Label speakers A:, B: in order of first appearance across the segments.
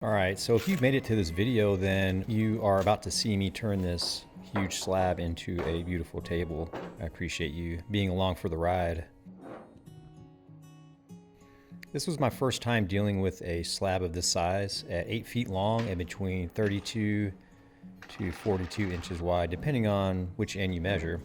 A: Alright, so if you've made it to this video, then you are about to see me turn this huge slab into a beautiful table. I appreciate you being along for the ride. This was my first time dealing with a slab of this size at 8 feet long and between 32 to 42 inches wide, depending on which end you measure.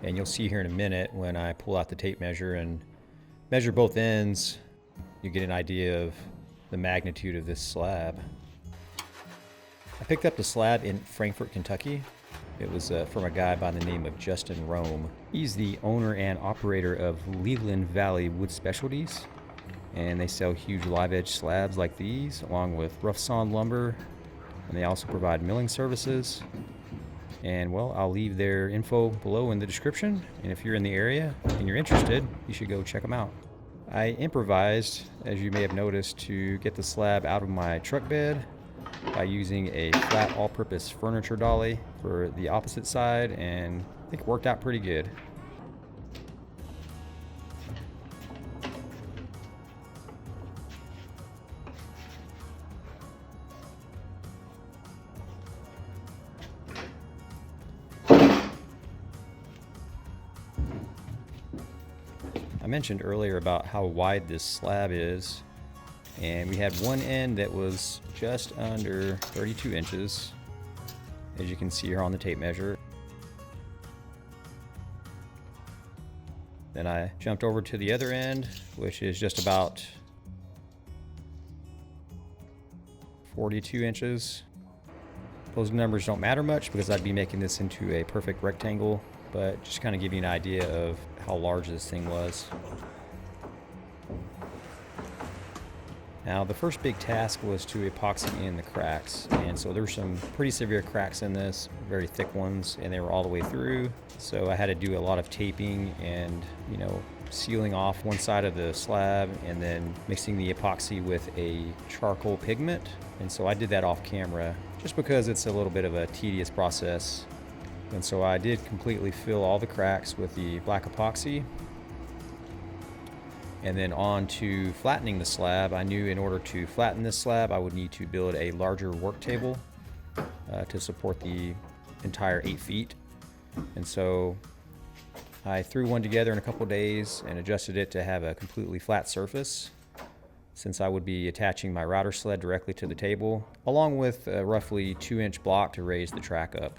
A: And you'll see here in a minute when I pull out the tape measure and measure both ends, you get an idea of the magnitude of this slab. I picked up the slab in Frankfort, Kentucky. It was from a guy by the name of Justin Rome. He's the owner and operator of Leeland Valley Wood Specialties, and they sell huge live edge slabs like these along with rough sawn lumber, and they also provide milling services. And well, I'll leave their info below in the description, and if you're in the area and you're interested, you should go check them out. I improvised, as you may have noticed, to get the slab out of my truck bed by using a flat all-purpose furniture dolly for the opposite side, and I think it worked out pretty good. I mentioned earlier about how wide this slab is, and we had one end that was just under 32 inches, as you can see here on the tape measure. Then I jumped over to the other end, which is just about 42 inches. Those numbers don't matter much because I'd be making this into a perfect rectangle, but just kind of give you an idea of how large this thing was. Now, the first big task was to epoxy in the cracks, and so there's some pretty severe cracks in this, very thick ones, and they were all the way through. So I had to do a lot of taping and, sealing off one side of the slab and then mixing the epoxy with a charcoal pigment. And so I did that off camera just because it's a little bit of a tedious process. And so I did completely fill all the cracks with the black epoxy. And then on to flattening the slab. I knew in order to flatten this slab, I would need to build a larger work table to support the entire 8 feet. And so I threw one together in a couple days and adjusted it to have a completely flat surface, since I would be attaching my router sled directly to the table, along with a roughly 2-inch block to raise the track up.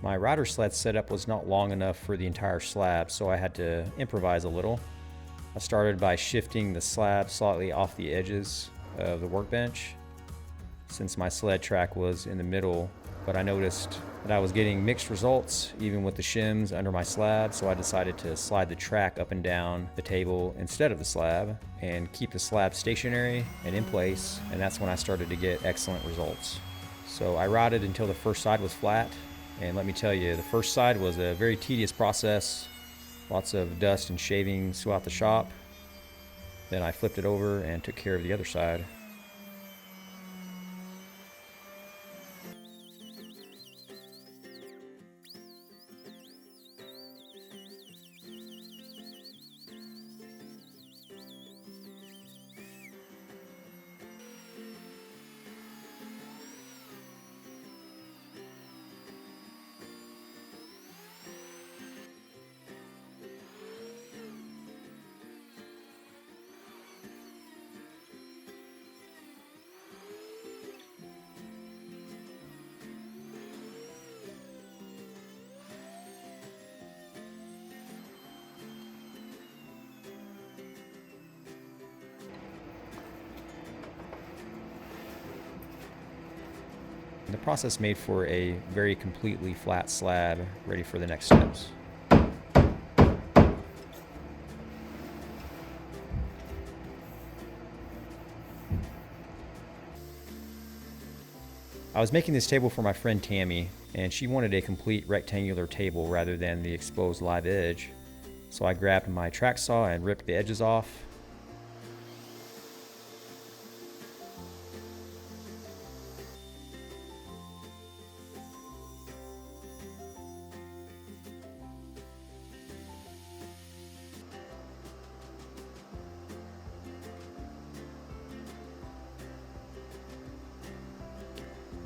A: My router sled setup was not long enough for the entire slab, so I had to improvise a little. I started by shifting the slab slightly off the edges of the workbench, since my sled track was in the middle, but I noticed that I was getting mixed results even with the shims under my slab, so I decided to slide the track up and down the table instead of the slab and keep the slab stationary and in place, and that's when I started to get excellent results. So I routed until the first side was flat, and let me tell you, the first side was a very tedious process, lots of dust and shavings throughout the shop. Then I flipped it over and took care of the other side. The process made for a very completely flat slab, ready for the next steps. I was making this table for my friend Tammy, and she wanted a complete rectangular table rather than the exposed live edge. So I grabbed my track saw and ripped the edges off.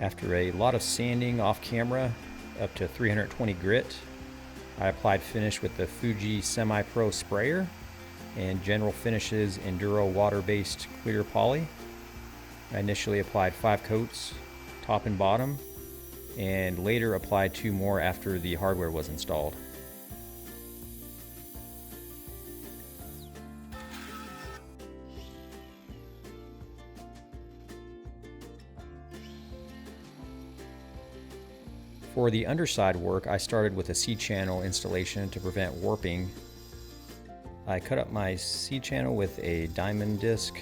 A: After a lot of sanding off camera, up to 320 grit, I applied finish with the Fuji Semi-Pro sprayer and General Finishes Enduro water-based clear poly. I initially applied 5 coats, top and bottom, and later applied 2 more after the hardware was installed. For the underside work, I started with a C-channel installation to prevent warping. I cut up my C-channel with a diamond disc.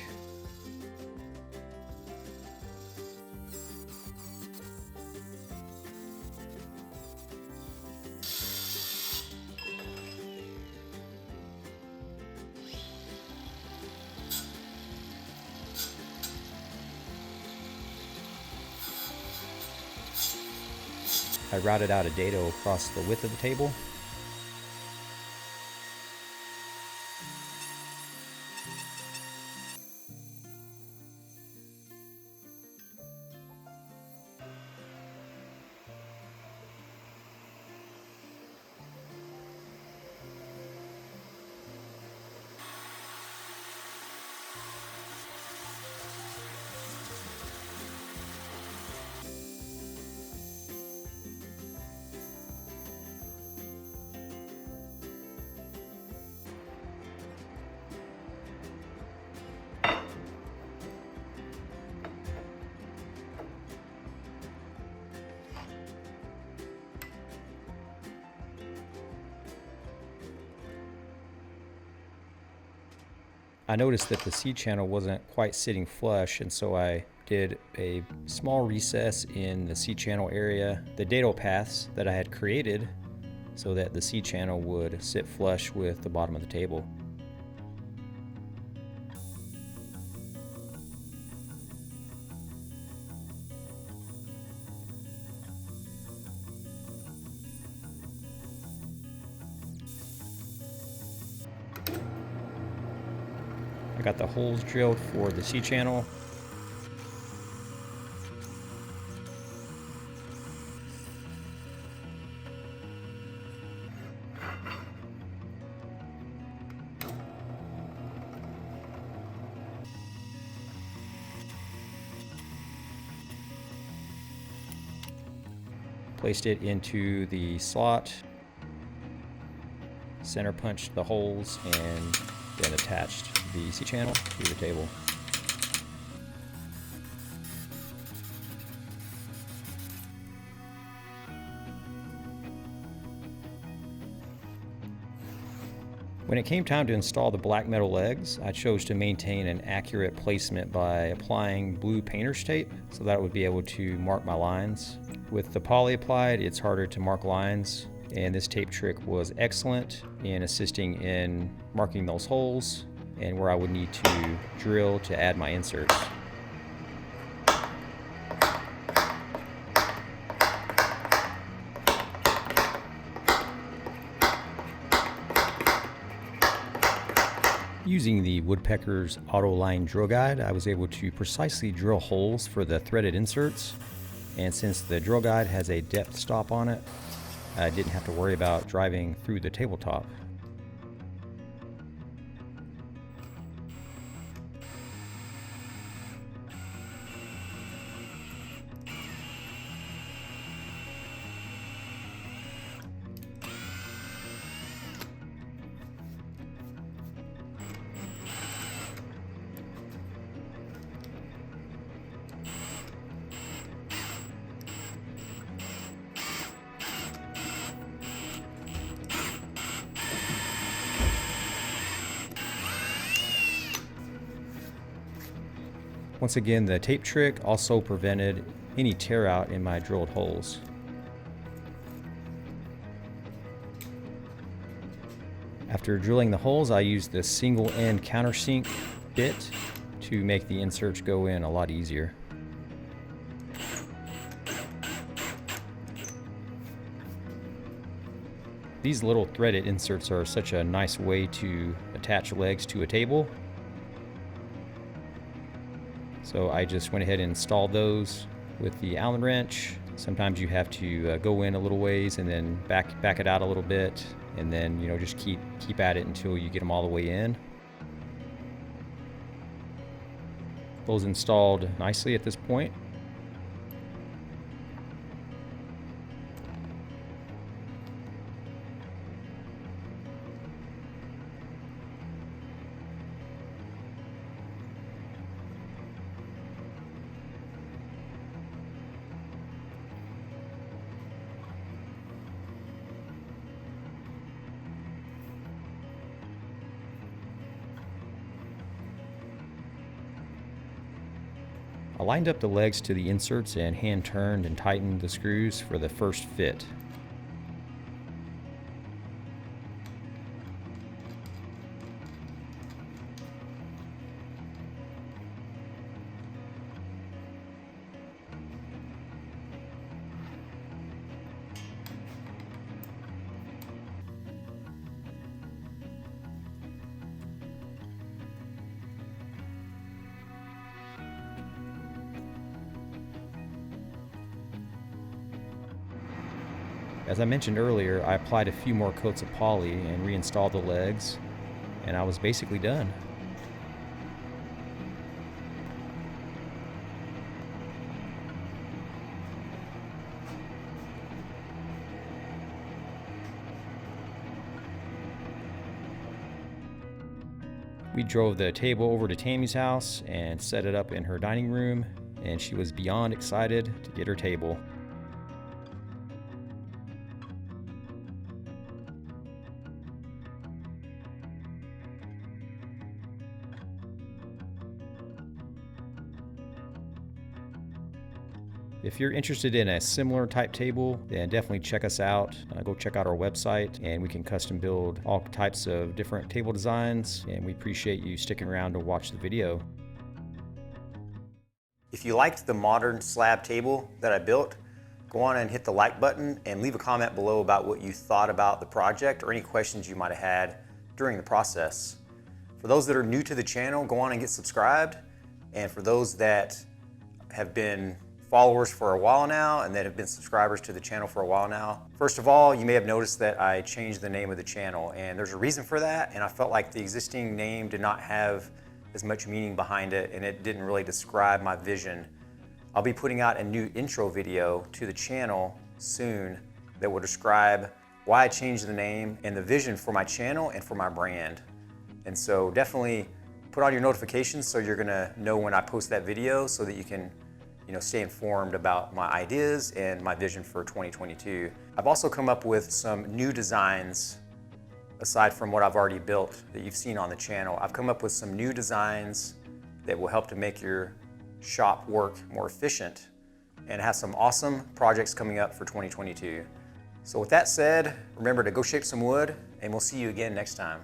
A: I routed out a dado across the width of the table. I noticed that the C-channel wasn't quite sitting flush, and so I did a small recess in the C-channel area, the dado paths that I had created so that the C-channel would sit flush with the bottom of the table. I got the holes drilled for the C-channel. Placed it into the slot, center punched the holes, and then attached the C-channel to the table. When it came time to install the black metal legs, I chose to maintain an accurate placement by applying blue painter's tape so that I would be able to mark my lines. With the poly applied, it's harder to mark lines, and this tape trick was excellent in assisting in marking those holes and where I would need to drill to add my inserts. Using the Woodpecker's Auto Line drill guide, I was able to precisely drill holes for the threaded inserts, and since the drill guide has a depth stop on it, I didn't have to worry about driving through the tabletop. Once again, the tape trick also prevented any tear out in my drilled holes. After drilling the holes, I used the single end countersink bit to make the inserts go in a lot easier. These little threaded inserts are such a nice way to attach legs to a table. So I just went ahead and installed those with the Allen wrench. Sometimes you have to go in a little ways and then back it out a little bit, and then just keep at it until you get them all the way in. Those installed nicely at this point. I lined up the legs to the inserts and hand turned and tightened the screws for the first fit. As I mentioned earlier, I applied a few more coats of poly and reinstalled the legs, and I was basically done. We drove the table over to Tammy's house and set it up in her dining room, and she was beyond excited to get her table. If you're interested in a similar type table, then definitely check us out. Go check out our website, and we can custom build all types of different table designs, and we appreciate you sticking around to watch the video. If you liked the modern slab table that I built, go on and hit the like button and leave a comment below about what you thought about the project or any questions you might have had during the process. For those that are new to the channel, go on and get subscribed. And for those that have been followers for a while now and that have been subscribers to the channel for a while now. First of all, you may have noticed that I changed the name of the channel, and there's a reason for that, and I felt like the existing name did not have as much meaning behind it, and it didn't really describe my vision. I'll be putting out a new intro video to the channel soon that will describe why I changed the name and the vision for my channel and for my brand. And so definitely put on your notifications so you're gonna know when I post that video so that you can stay informed about my ideas and my vision for 2022. I've also come up with some new designs aside from what I've already built that you've seen on the channel. I've come up with some new designs that will help to make your shop work more efficient and have some awesome projects coming up for 2022. So with that said, remember to go shape some wood, and we'll see you again next time.